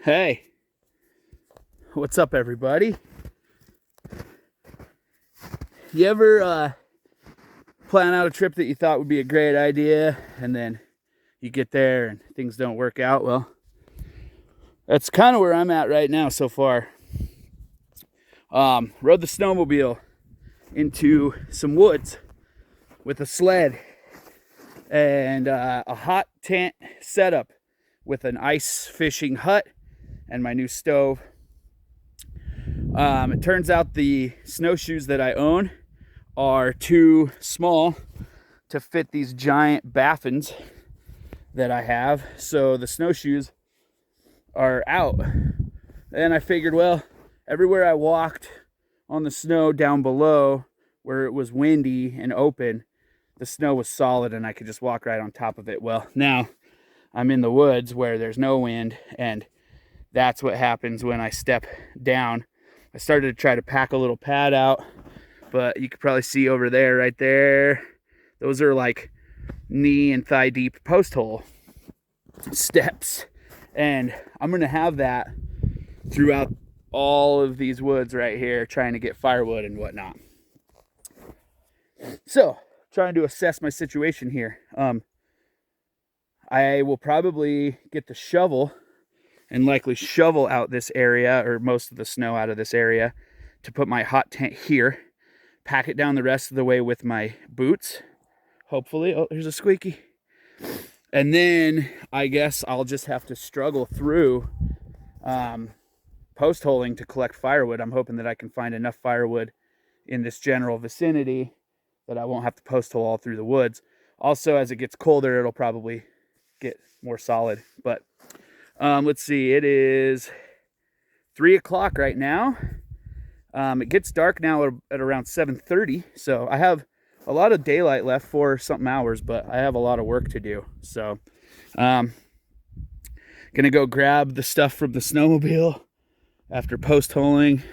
Hey, what's up, everybody? You ever plan out a trip that you thought would be a great idea, and then you get there and things don't work out? Well, that's kind of where I'm at right now so far. Rode the snowmobile into some woods with a sled and a hot tent setup with an ice fishing hut and my new stove. It turns out the snowshoes that I own are too small to fit these giant baffins that I have, so the snowshoes are out. And I figured, well, everywhere I walked on the snow down below where it was windy and open, the snow was solid and I could just walk right on top of it. Well, now I'm in the woods where there's no wind, and that's what happens when I step down. I started to try to pack a little pad out, but you could probably see over there, right there, those are like knee and thigh deep post hole steps. And I'm gonna have that throughout all of these woods right here, trying to get firewood and whatnot. So, trying to assess my situation here. I will probably get the shovel and likely shovel out this area, or most of the snow out of this area, to put my hot tent here, pack it down the rest of the way with my boots, hopefully. Oh, here's a squeaky. And then I guess I'll just have to struggle through post holing to collect firewood. I'm hoping that I can find enough firewood in this general vicinity that I won't have to post hole all through the woods. Also, as it gets colder, it'll probably get more solid. But let's see, it is 3 o'clock right now. It gets dark now at around 7:30, so I have a lot of daylight left, for something hours, but I have a lot of work to do. So gonna go grab the stuff from the snowmobile after post holing,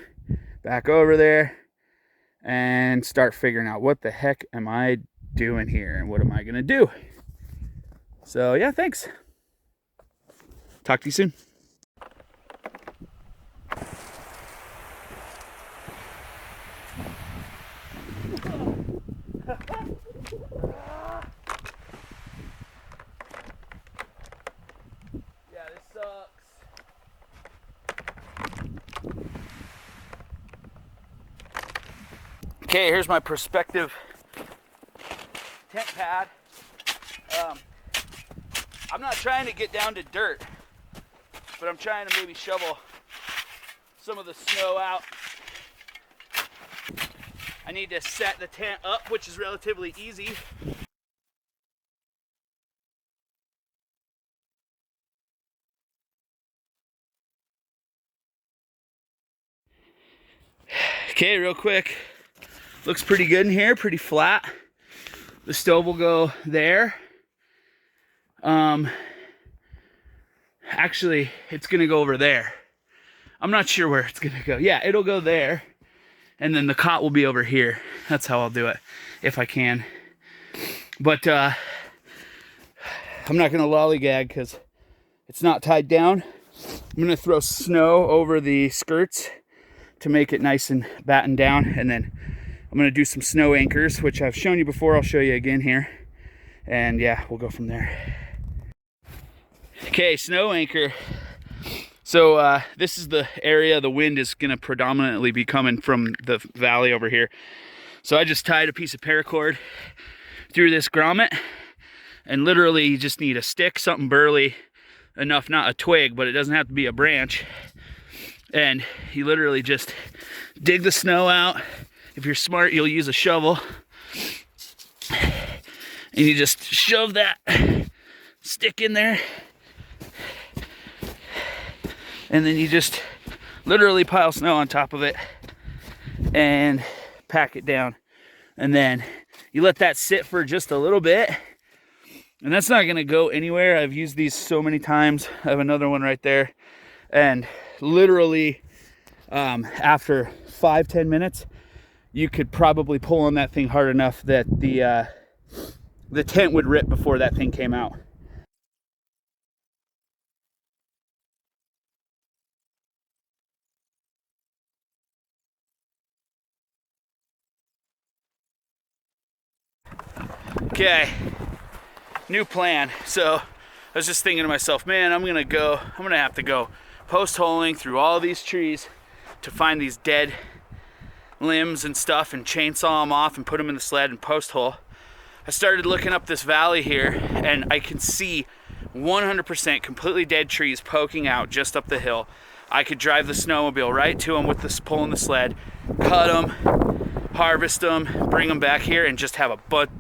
back over there, and start figuring out what the heck am I doing here and what am I gonna do. So yeah, thanks. Talk to you soon. Yeah, this sucks. Okay, here's my prospective tent pad. I'm not trying to get down to dirt, but I'm trying to maybe shovel some of the snow out. I need to set the tent up, which is relatively easy. Okay, real quick. Looks pretty good in here, pretty flat. The stove will go there. Actually, it's gonna go over there. I'm not sure where it's gonna go. Yeah, it'll go there. And then the cot will be over here. That's how I'll do it, if I can. But I'm not gonna lollygag because it's not tied down. I'm gonna throw snow over the skirts to make it nice and battened down. And then I'm gonna do some snow anchors, which I've shown you before. I'll show you again here. And yeah, we'll go from there. Okay, snow anchor. So this is the area the wind is gonna predominantly be coming from the valley over here. So I just tied a piece of paracord through this grommet, and literally you just need a stick, something burly enough, not a twig, but it doesn't have to be a branch. And you literally just dig the snow out. If you're smart, you'll use a shovel. And you just shove that stick in there. And then you just literally pile snow on top of it and pack it down. And then you let that sit for just a little bit. And that's not gonna go anywhere. I've used these so many times. I have another one right there. And literally after 5-10 minutes, you could probably pull on that thing hard enough that the tent would rip before that thing came out. Okay, new plan. So I was just thinking to myself, man, I'm gonna have to go post holing through all these trees to find these dead limbs and stuff and chainsaw them off and put them in the sled and post hole. I started looking up this valley here and I can see 100% completely dead trees poking out just up the hill. I could drive the snowmobile right to them with this pulling the sled, cut them, harvest them, bring them back here, and just have a butt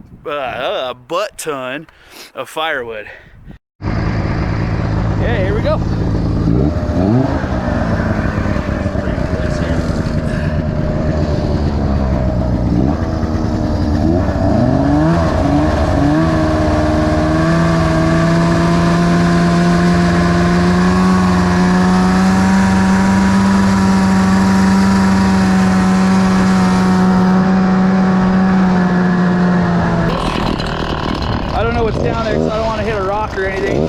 ton of firewood. Okay, here we go. I don't know what's down there, so I don't want to hit a rock or anything.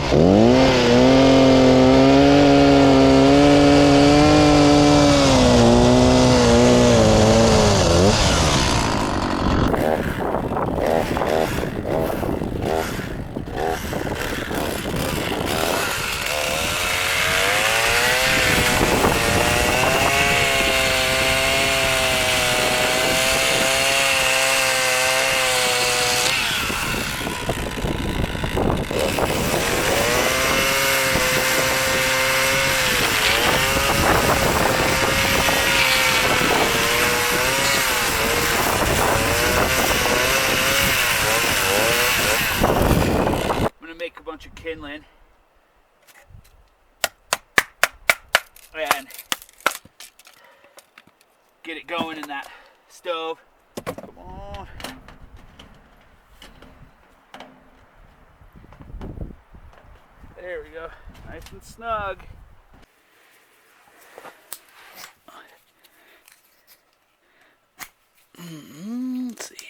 Kindling and get it going in that stove. Come on. There we go. Nice and snug. Let's see here.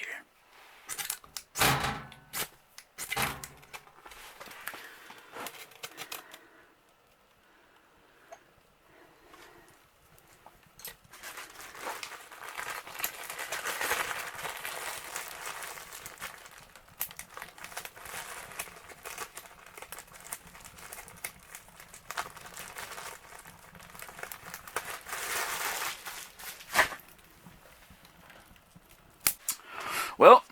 Well,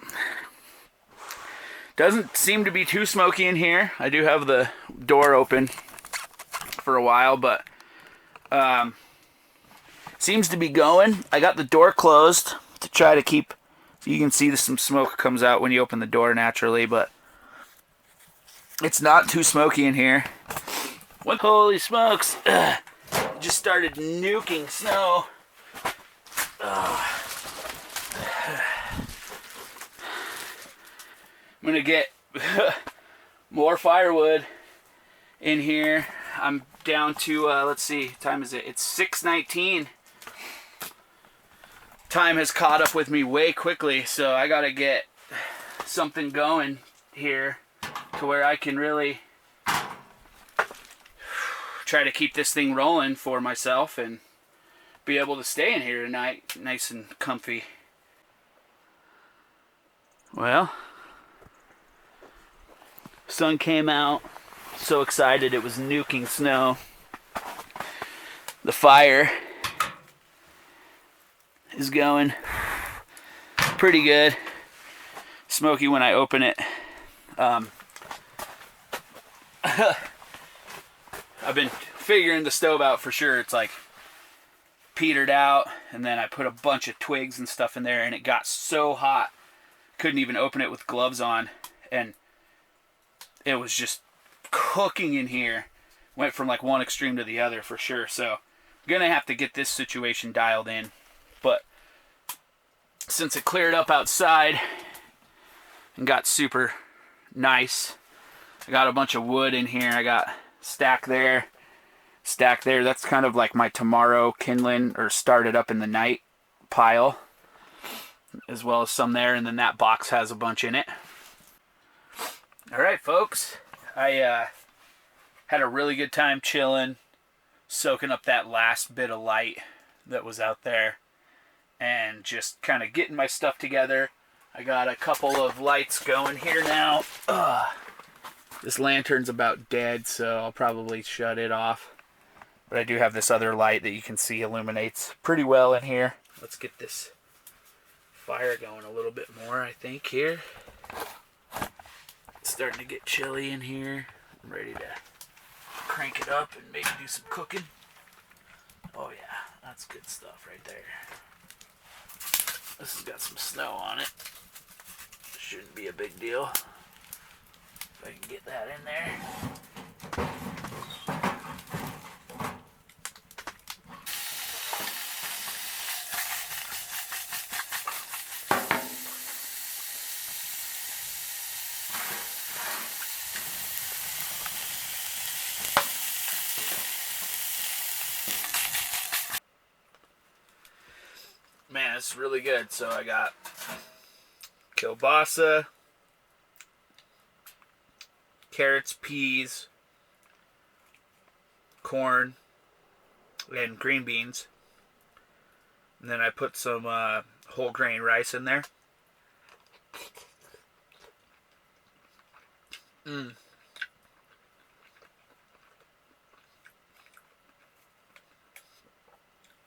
doesn't seem to be too smoky in here. I do have the door open for a while, but seems to be going. I got the door closed to try to keep, you can see some smoke comes out when you open the door naturally, but it's not too smoky in here. What? Holy smokes. Just started nuking snow. I'm gonna get more firewood in here. I'm down to, let's see, what time is it? It's 6:19. Time has caught up with me way quickly, so I gotta get something going here to where I can really try to keep this thing rolling for myself and be able to stay in here tonight nice and comfy. Well, sun came out, so excited it was nuking snow. The fire is going pretty good. Smoky when I open it. I've been figuring the stove out for sure. It's like petered out, and then I put a bunch of twigs and stuff in there, and it got so hot couldn't even open it with gloves on, and it was just cooking in here. Went from like one extreme to the other for sure. So I'm gonna have to get this situation dialed in. But since it cleared up outside and got super nice, I got a bunch of wood in here. I got stack there, stack there. That's kind of like my tomorrow kindling or started up in the night pile, as well as some there, and then that box has a bunch in it. All right, folks, I had a really good time chilling, soaking up that last bit of light that was out there, and just kind of getting my stuff together, I got a couple of lights going here now. This lantern's about dead, so I'll probably shut it off. But I do have this other light that you can see illuminates pretty well in here. Let's get this fire going a little bit more, I think, here. It's starting to get chilly in here. I'm ready to crank it up and maybe do some cooking. Oh yeah, that's good stuff right there. This has got some snow on it. Shouldn't be a big deal. If I can get that in there. Man, it's really good. So I got kielbasa, carrots, peas, corn, and green beans. And then I put some whole grain rice in there.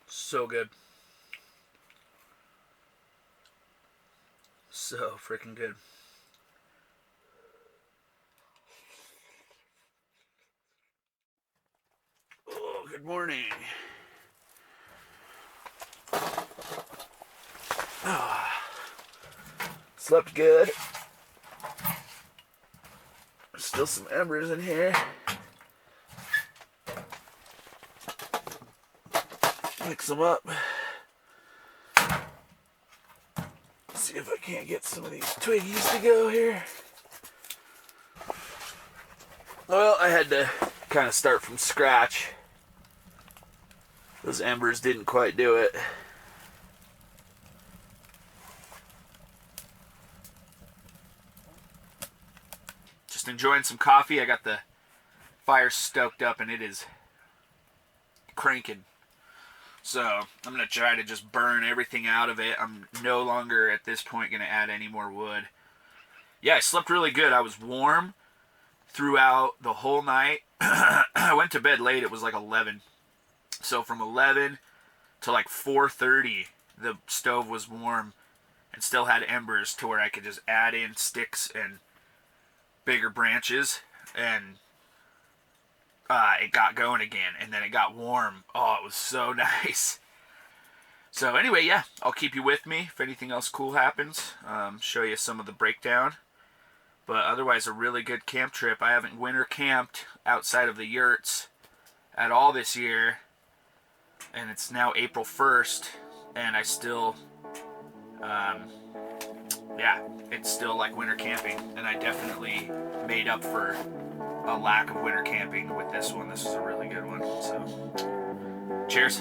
So good. So freaking good. Oh, good morning. Slept good. There's still some embers in here. Mix them up. See if I can't get some of these Twiggies to go here. Well, I had to kind of start from scratch. Those embers didn't quite do it. Just enjoying some coffee. I got the fire stoked up and it is cranking. So I'm going to try to just burn everything out of it. I'm no longer at this point going to add any more wood. Yeah, I slept really good. I was warm throughout the whole night. I went to bed late. It was like 11. So from 11 to like 4:30, the stove was warm and still had embers to where I could just add in sticks and bigger branches, and it got going again, and then it got warm. Oh, it was so nice. So anyway, yeah, I'll keep you with me if anything else cool happens. Show you some of the breakdown. But otherwise, a really good camp trip. I haven't winter camped outside of the yurts at all this year, and it's now April 1st, and I still, yeah, it's still like winter camping, and I definitely made up for a lack of winter camping with this one. This is a really good one. So, cheers.